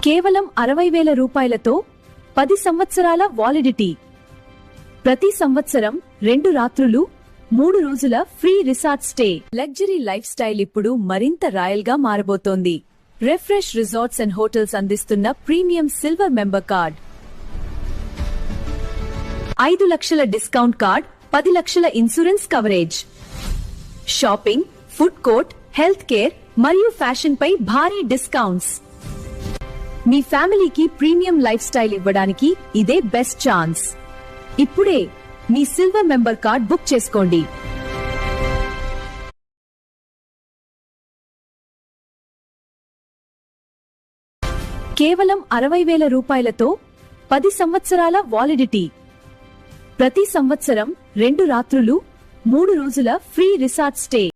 కేవలం 60,000 రూపాయలతో 10 సంవత్సరాల వాలిడిటీ. ప్రతి సంవత్సరం 2 రాత్రులు 3 రోజుల free resort stay. Luxury life style ఇప్పుడు మరింత రాయల్ గా మారబోతోంది. రిఫ్రెష్ రిసార్ట్స్ అండ్ హోటల్స్ అందిస్తున్న ప్రీమియం సిల్వర్ మెంబర్ కార్డ్, 5 లక్షల డిస్కౌంట్ కార్డ్, 10 లక్షల insurance coverage, shopping, food court, health care మరియు ఫ్యాషన్ పై భారీ డిస్కౌంట్స్. మీ ఫ్యామిలీకి ప్రీమియం లైఫ్ స్టైల్ ఇవ్వడానికి ఇదే బెస్ట్ ఛాన్స్. ఇప్పుడే మీ సిల్వర్ మెంబర్ కార్డ్ బుక్ చేసుకోండి. కేవలం 60,000 రూపాయలతో 10 సంవత్సరాల వాలిడిటీ. ప్రతి సంవత్సరం 2 రాత్రులు 3 రోజుల ఫ్రీ రిసార్ట్ స్టే.